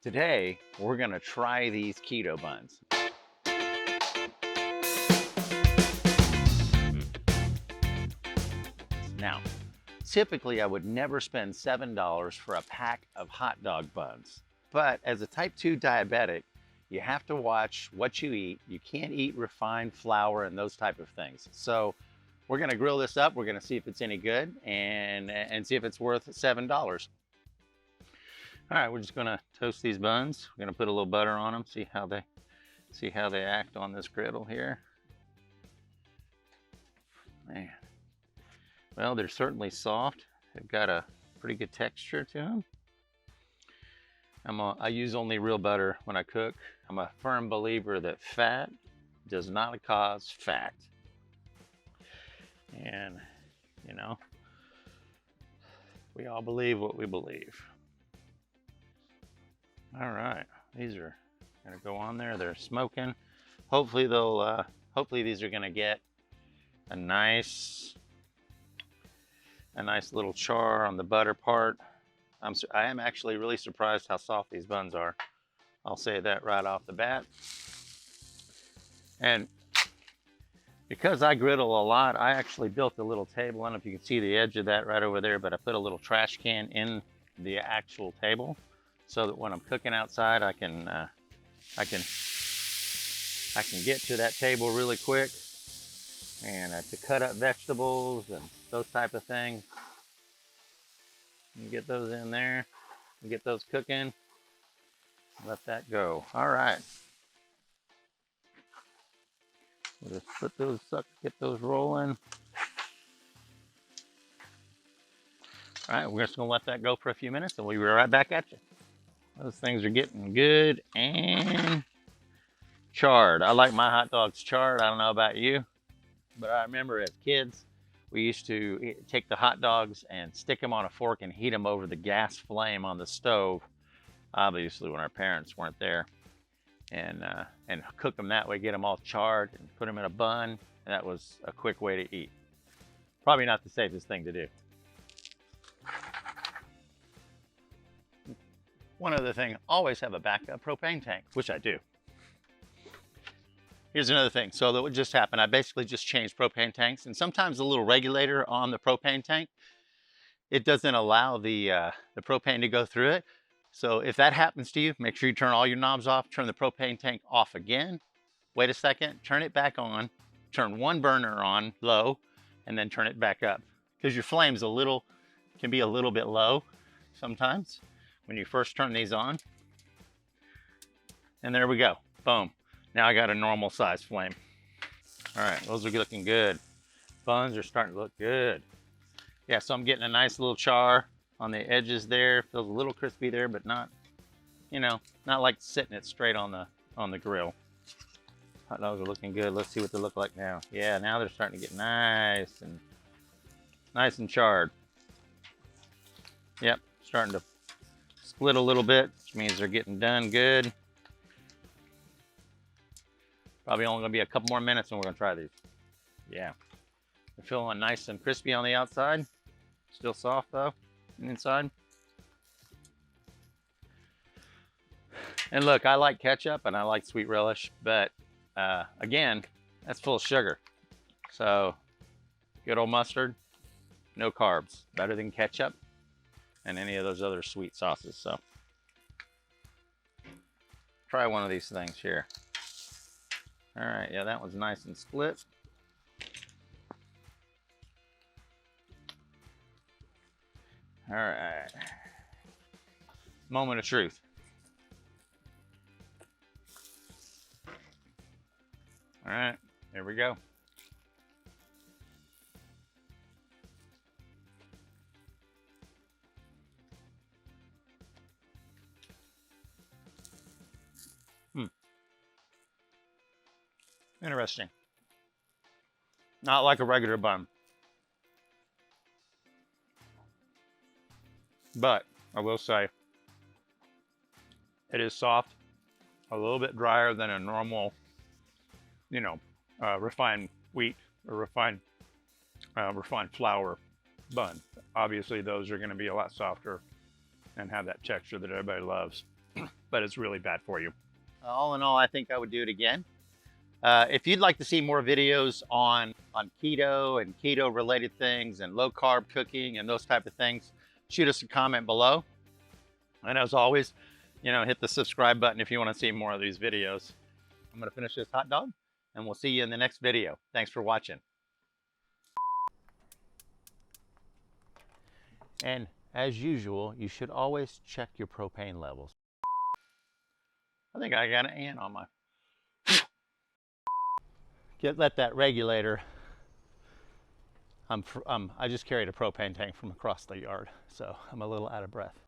Today, we're gonna try these keto buns. Now, typically I would never spend $7 for a pack of hot dog buns. But as a type 2 diabetic, you have to watch what you eat. You can't eat refined flour and those type of things. So we're gonna grill this up. We're gonna see if it's any good and see if it's worth $7. All right, we're just gonna toast these buns. We're gonna put a little butter on them, see how they act on this griddle here. Man, well, they're certainly soft. They've got a pretty good texture to them. I use only real butter when I cook. I'm a firm believer that fat does not cause fat. And, you know, we all believe what we believe. All right, these are gonna go on there. They're smoking. Hopefully hopefully these are gonna get a nice little char on the butter part. I am actually really surprised how soft these buns are. I'll say that right off the bat. And because I griddle a lot, I actually built a little table. I don't know if you can see the edge of that right over there, but I put a little trash can in the actual table so that when I'm cooking outside, I can get to that table really quick and to cut up vegetables and those type of things. You get those in there, and get those cooking, let that go. All right. We'll just put those up, get those rolling. All right, we're just gonna let that go for a few minutes and we'll be right back at you. Those things are getting good and charred. I like my hot dogs charred. I don't know about you, but I remember as kids, we used to take the hot dogs and stick them on a fork and heat them over the gas flame on the stove, obviously when our parents weren't there, and cook them that way, get them all charred and put them in a bun. And that was a quick way to eat. Probably not the safest thing to do. One other thing, always have a backup propane tank, which I do. Here's another thing. So that what just happened, I basically just changed propane tanks, and sometimes the little regulator on the propane tank, it doesn't allow the propane to go through it. So if that happens to you, make sure you turn all your knobs off, turn the propane tank off again, wait a second, turn it back on, turn one burner on low, and then turn it back up. Because your flame's can be a little bit low sometimes when you first turn these on. And there we go, boom. Now I got a normal size flame. All right, those are looking good. Buns are starting to look good. Yeah, so I'm getting a nice little char on the edges there. Feels a little crispy there, but not, not like sitting it straight on the grill. Hot dogs are looking good. Let's see what they look like now. Yeah, now they're starting to get nice and charred. Yep, starting to split a little bit, which means they're getting done good. Probably only gonna be a couple more minutes and we're gonna try these. Yeah, they're feeling nice and crispy on the outside. Still soft though, inside. And look, I like ketchup and I like sweet relish, but again, that's full of sugar. So good old mustard, no carbs, better than ketchup and any of those other sweet sauces. So try one of these things here. All right, yeah, that one's nice and split. All right, moment of truth. All right, here we go. Interesting. Not like a regular bun. But I will say, it is soft, a little bit drier than a normal, refined wheat or refined flour bun. Obviously, those are going to be a lot softer and have that texture that everybody loves. but it's really bad for you. All in all, I think I would do it again. If you'd like to see more videos on keto and keto related things and low carb cooking and those type of things, shoot us a comment below. And as always, hit the subscribe button if you want to see more of these videos. I'm going to finish this hot dog and we'll see you in the next video. Thanks for watching. And as usual, you should always check your propane levels. I think I got an ant on my... Let that regulator... I just carried a propane tank from across the yard, so I'm a little out of breath.